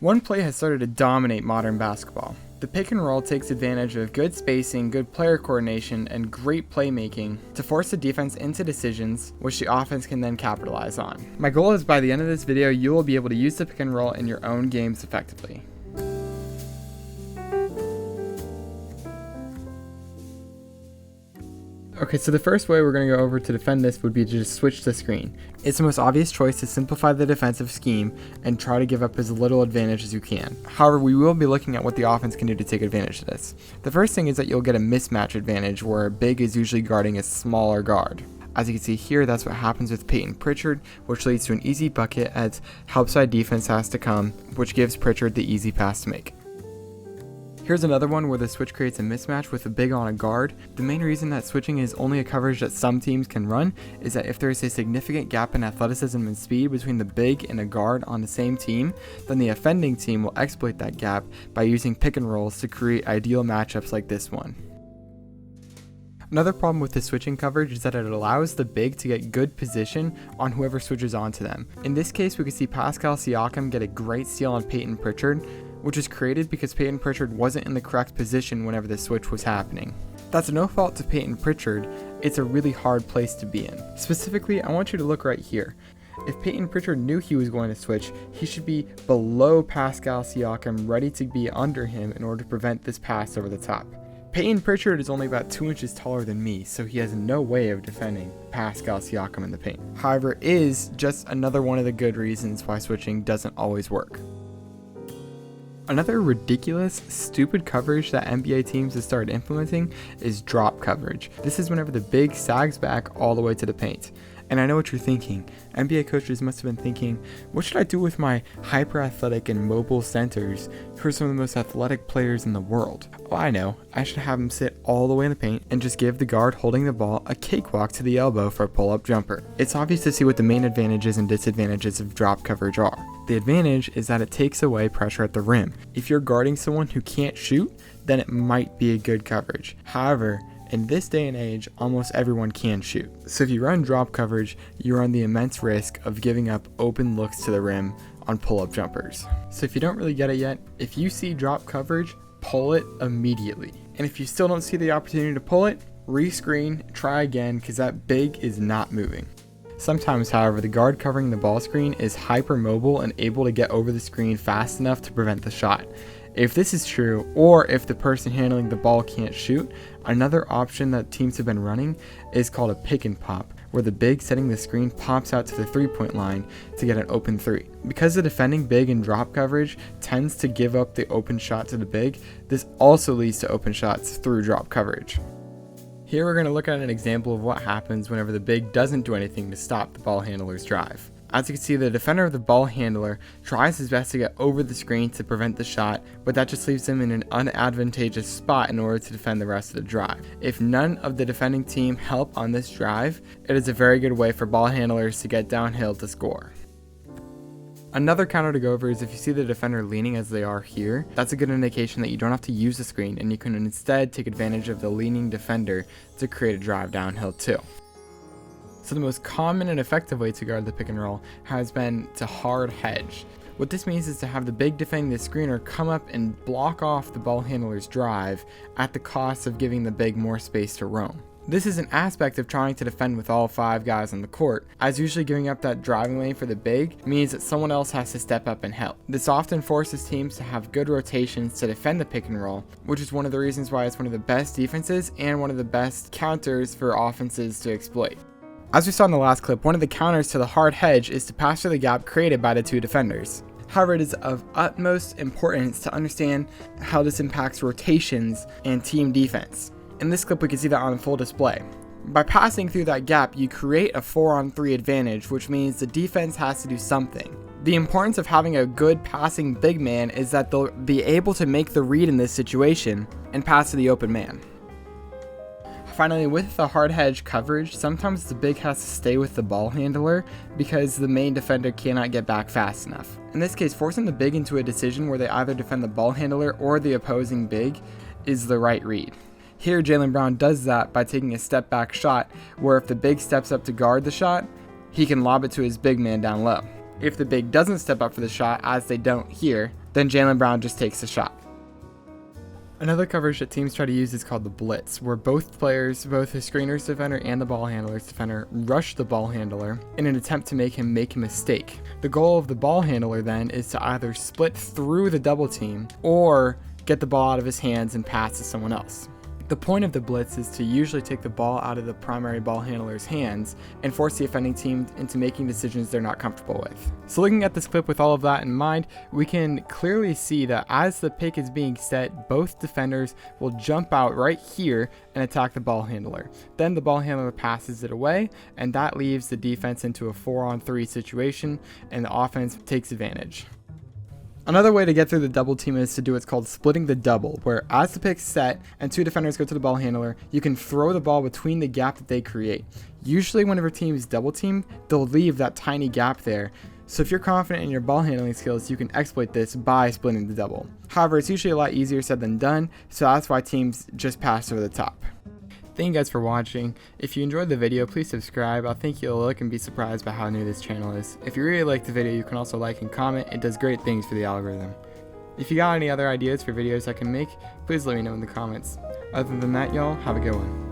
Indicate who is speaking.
Speaker 1: One play has started to dominate modern basketball. The pick and roll takes advantage of good spacing, good player coordination, and great playmaking to force the defense into decisions which the offense can then capitalize on. My goal is by the end of this video, you will be able to use the pick and roll in your own games effectively. Okay, so the first way we're going to go over to defend this would be to just switch the screen. It's the most obvious choice to simplify the defensive scheme and try to give up as little advantage as you can. However, we will be looking at what the offense can do to take advantage of this. The first thing is that you'll get a mismatch advantage where a big is usually guarding a smaller guard. As you can see here, that's what happens with Peyton Pritchard, which leads to an easy bucket as help side defense has to come, which gives Pritchard the easy pass to make. Here's another one where the switch creates a mismatch with a big on a guard. The main reason that switching is only a coverage that some teams can run is that if there is a significant gap in athleticism and speed between the big and a guard on the same team, then the offending team will exploit that gap by using pick and rolls to create ideal matchups like this one. Another problem with the switching coverage is that it allows the big to get good position on whoever switches onto them. In this case, we can see Pascal Siakam get a great steal on Peyton Pritchard, which was created because Peyton Pritchard wasn't in the correct position whenever the switch was happening. That's no fault to Peyton Pritchard, it's a really hard place to be in. Specifically, I want you to look right here. If Peyton Pritchard knew he was going to switch, he should be below Pascal Siakam, ready to be under him in order to prevent this pass over the top. Peyton Pritchard is only about 2 inches taller than me, so he has no way of defending Pascal Siakam in the paint. However, it is just another one of the good reasons why switching doesn't always work. Another ridiculous, stupid coverage that NBA teams have started implementing is drop coverage. This is whenever the big sags back all the way to the paint. And I know what you're thinking. NBA coaches must have been thinking, what should I do with my hyper athletic and mobile centers who are some of the most athletic players in the world? Oh, I know. I should have them sit all the way in the paint and just give the guard holding the ball a cakewalk to the elbow for a pull-up jumper. It's obvious to see what the main advantages and disadvantages of drop coverage are. The advantage is that it takes away pressure at the rim. If you're guarding someone who can't shoot, then it might be a good coverage. However, in this day and age, almost everyone can shoot. So if you run drop coverage, you run the immense risk of giving up open looks to the rim on pull-up jumpers. So if you don't really get it yet, if you see drop coverage, pull it immediately. And if you still don't see the opportunity to pull it, re-screen, try again, because that big is not moving. Sometimes, however, the guard covering the ball screen is hypermobile and able to get over the screen fast enough to prevent the shot. If this is true, or if the person handling the ball can't shoot, another option that teams have been running is called a pick and pop, where the big setting the screen pops out to the three-point line to get an open three. Because the defending big in drop coverage tends to give up the open shot to the big, this also leads to open shots through drop coverage. Here we're going to look at an example of what happens whenever the big doesn't do anything to stop the ball handler's drive. As you can see, the defender of the ball handler tries his best to get over the screen to prevent the shot, but that just leaves him in an unadvantageous spot in order to defend the rest of the drive. If none of the defending team help on this drive, it is a very good way for ball handlers to get downhill to score. Another counter to go over is if you see the defender leaning as they are here, that's a good indication that you don't have to use the screen and you can instead take advantage of the leaning defender to create a drive downhill too. So the most common and effective way to guard the pick and roll has been to hard hedge. What this means is to have the big defending the screener come up and block off the ball handler's drive at the cost of giving the big more space to roam. This is an aspect of trying to defend with all 5 guys on the court, as usually giving up that driving lane for the big means that someone else has to step up and help. This often forces teams to have good rotations to defend the pick and roll, which is one of the reasons why it's one of the best defenses and one of the best counters for offenses to exploit. As we saw in the last clip, one of the counters to the hard hedge is to pass through the gap created by the 2 defenders. However, it is of utmost importance to understand how this impacts rotations and team defense. In this clip, we can see that on full display. By passing through that gap, you create a 4-on-3 advantage, which means the defense has to do something. The importance of having a good passing big man is that they'll be able to make the read in this situation and pass to the open man. Finally, with the hard hedge coverage, sometimes the big has to stay with the ball handler because the main defender cannot get back fast enough. In this case, forcing the big into a decision where they either defend the ball handler or the opposing big is the right read. Here, Jaylen Brown does that by taking a step back shot where if the big steps up to guard the shot, he can lob it to his big man down low. If the big doesn't step up for the shot, as they don't here, then Jaylen Brown just takes the shot. Another coverage that teams try to use is called the blitz, where both players, both the screener's defender and the ball handler's defender, rush the ball handler in an attempt to make a mistake. The goal of the ball handler then is to either split through the double team or get the ball out of his hands and pass to someone else. The point of the blitz is to usually take the ball out of the primary ball handler's hands and force the offending team into making decisions they're not comfortable with. So looking at this clip with all of that in mind, we can clearly see that as the pick is being set, both defenders will jump out right here and attack the ball handler. Then the ball handler passes it away, and that leaves the defense into a 4-on-3 situation, and the offense takes advantage. Another way to get through the double team is to do what's called splitting the double, where as the pick's set and two defenders go to the ball handler, you can throw the ball between the gap that they create. Usually whenever teams double team, they'll leave that tiny gap there. So if you're confident in your ball handling skills, you can exploit this by splitting the double. However, it's usually a lot easier said than done, so that's why teams just pass over the top. Thank you guys for watching. If you enjoyed the video, please subscribe. I think you'll look and be surprised by how new this channel is. If you really liked the video, you can also like and comment. It does great things for the algorithm. If you got any other ideas for videos I can make, please let me know in the comments. Other than that, y'all, have a good one.